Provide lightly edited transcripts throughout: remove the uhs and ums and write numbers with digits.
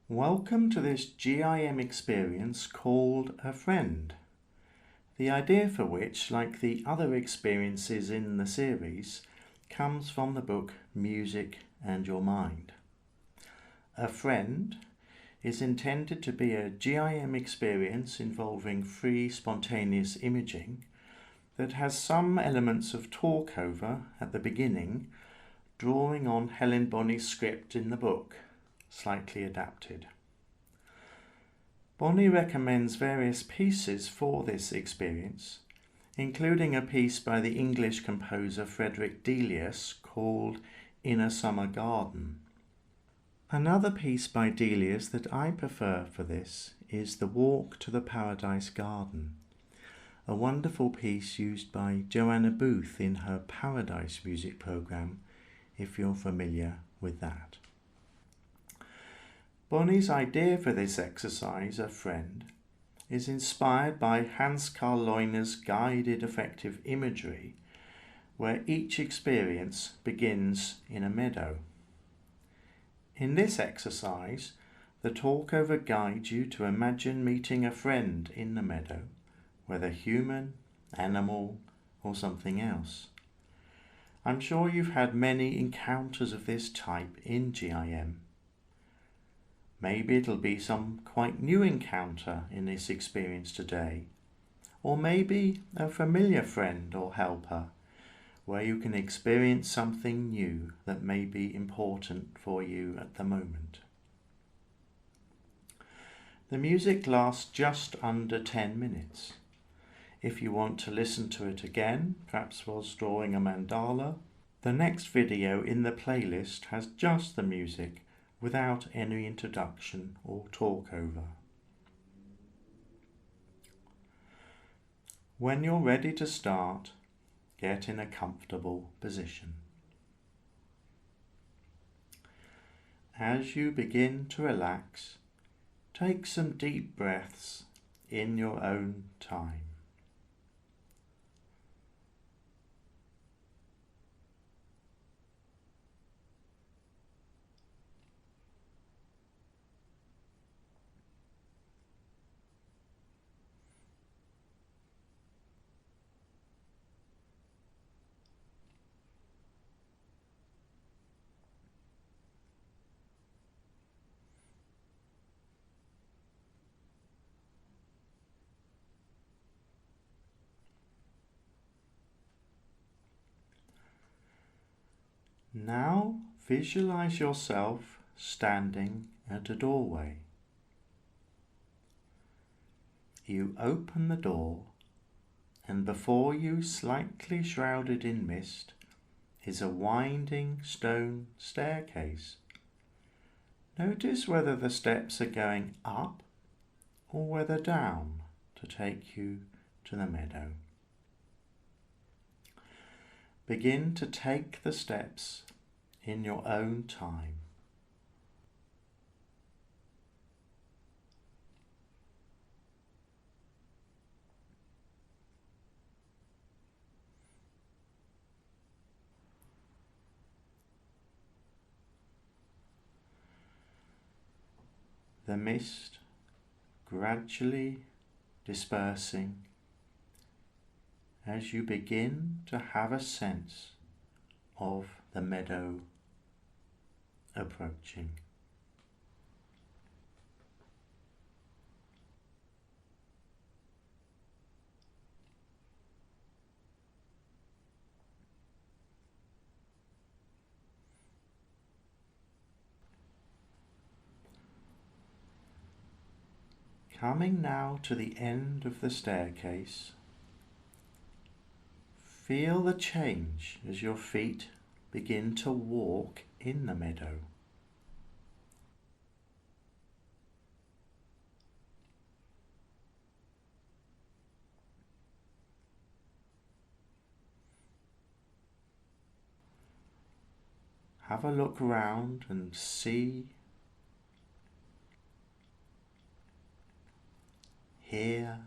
Welcome to this GIM experience called A Friend, the idea for which, like the other experiences in the series, comes from the book Music and Your Mind. A Friend is intended to be a GIM experience involving free spontaneous imaging that has some elements of talkover at the beginning, drawing on Helen Bonny's script in the book, slightly adapted. Bonny recommends various pieces for this experience, including a piece by the English composer Frederick Delius called In a Summer Garden. Another piece by Delius that I prefer for this is The Walk to the Paradise Garden, a wonderful piece used by Joanna Booth in her Paradise music programme, if you're familiar with that. Bonny's idea for this exercise, A Friend, is inspired by Hanscarl Leuner's Guided Affective Imagery, where each experience begins in a meadow. In this exercise, the talkover guides you to imagine meeting a friend in the meadow, whether human, animal, or something else. I'm sure you've had many encounters of this type in GIM. Maybe it'll be some quite new encounter in this experience today, or maybe a familiar friend or helper, where you can experience something new that may be important for you at the moment. The music lasts just under 10 minutes. If you want to listen to it again, perhaps whilst drawing a mandala, the next video in the playlist has just the music without any introduction or talkover. When you're ready to start, get in a comfortable position. As you begin to relax, take some deep breaths in your own time. Now visualize yourself standing at a doorway. You open the door, and before you, slightly shrouded in mist, is a winding stone staircase. Notice whether the steps are going up or whether down to take you to the meadow. Begin to take the steps in your own time. The mist gradually dispersing as you begin to have a sense of the meadow approaching. Coming now to the end of the staircase, feel the change as your feet begin to walk in the meadow. Have a look around and see, hear,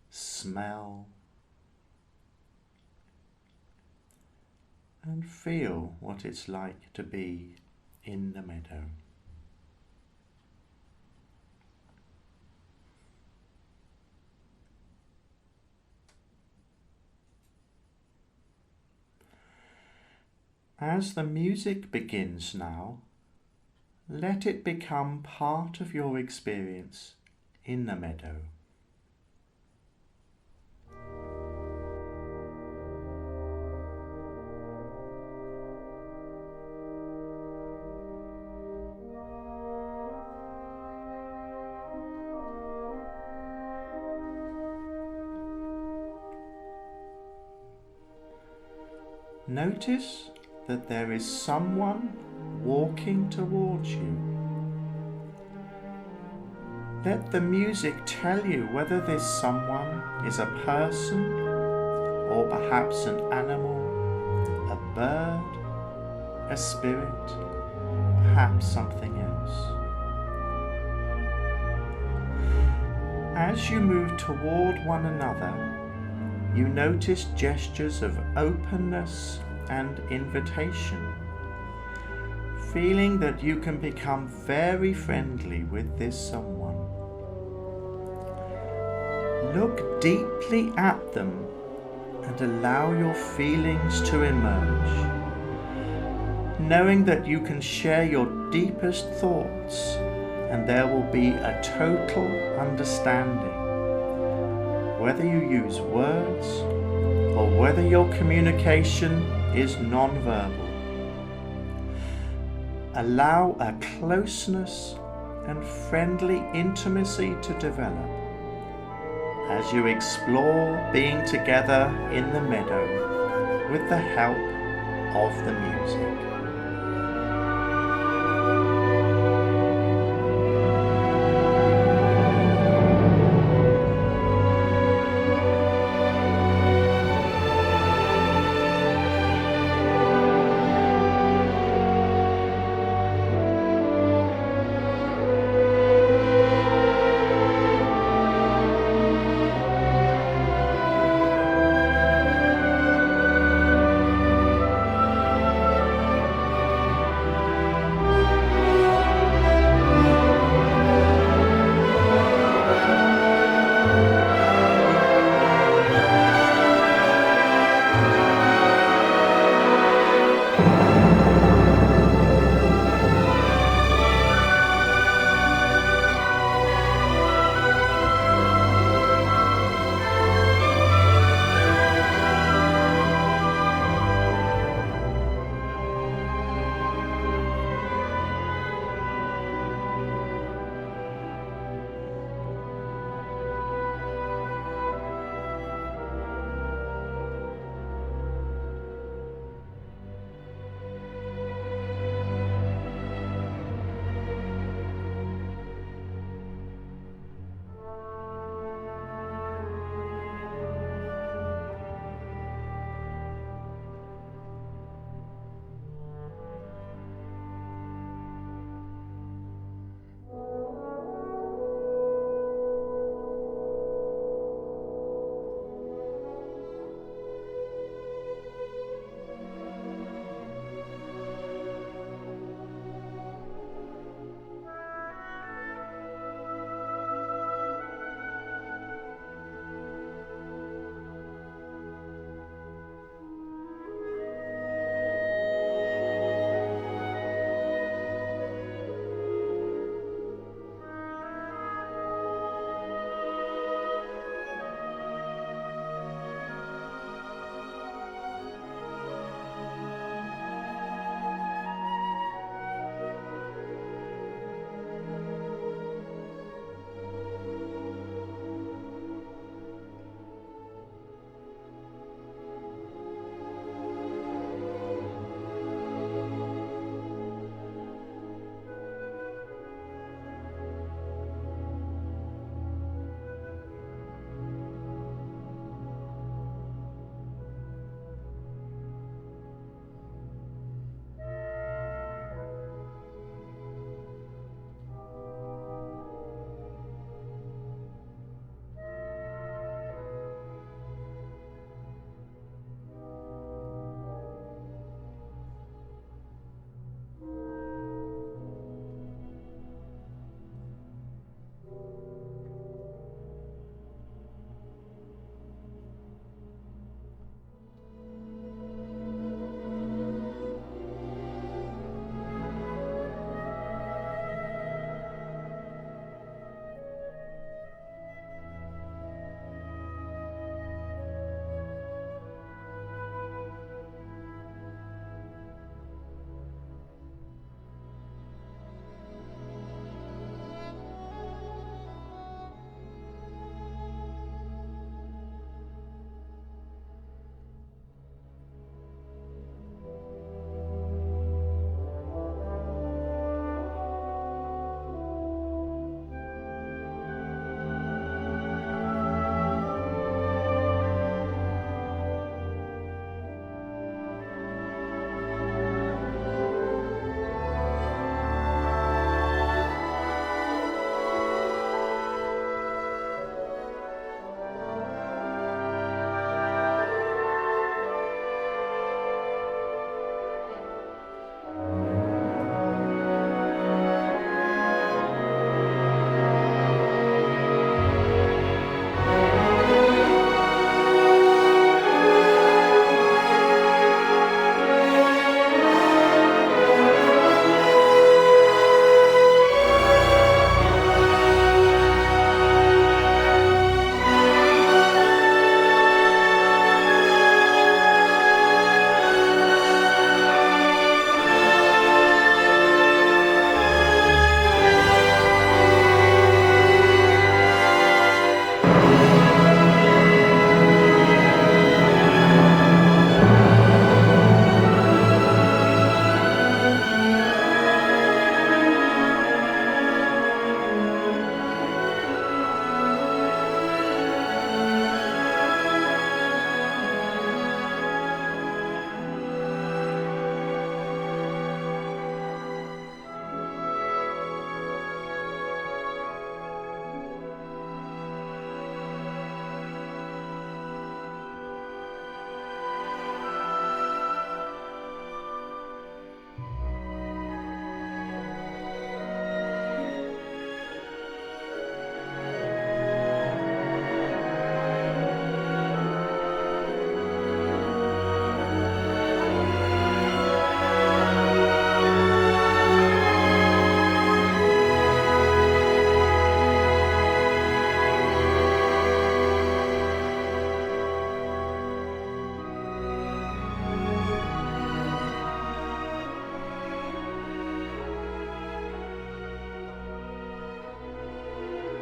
smell, and feel what it's like to be in the meadow. As the music begins now, let it become part of your experience in the meadow. Notice that there is someone walking towards you. Let the music tell you whether this someone is a person or perhaps an animal, a bird, a spirit, perhaps something else. As you move toward one another, you notice gestures of openness and invitation, feeling that you can become very friendly with this someone. Look deeply at them and allow your feelings to emerge, knowing that you can share your deepest thoughts and there will be a total understanding. Whether you use words or whether your communication is non-verbal. Allow a closeness and friendly intimacy to develop as you explore being together in the meadow with the help of the music.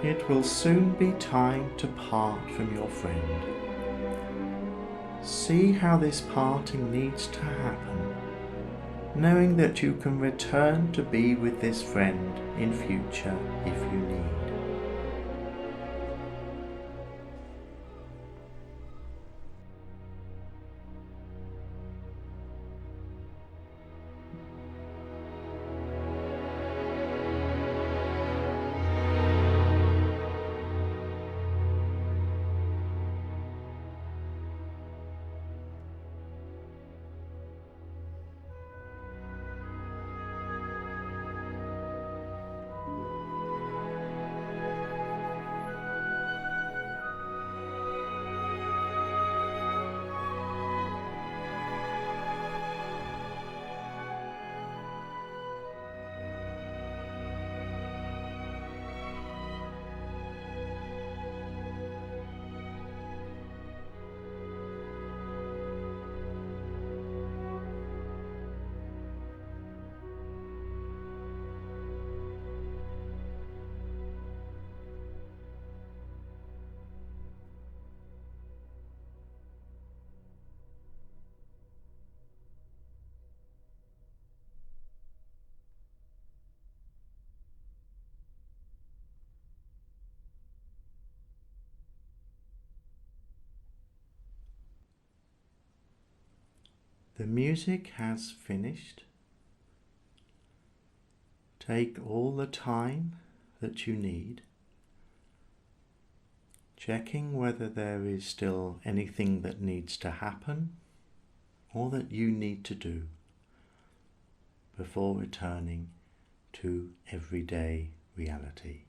It will soon be time to part from your friend. See how this parting needs to happen, knowing that you can return to be with this friend in future if you need. The music has finished. Take all the time that you need, checking whether there is still anything that needs to happen or that you need to do before returning to everyday reality.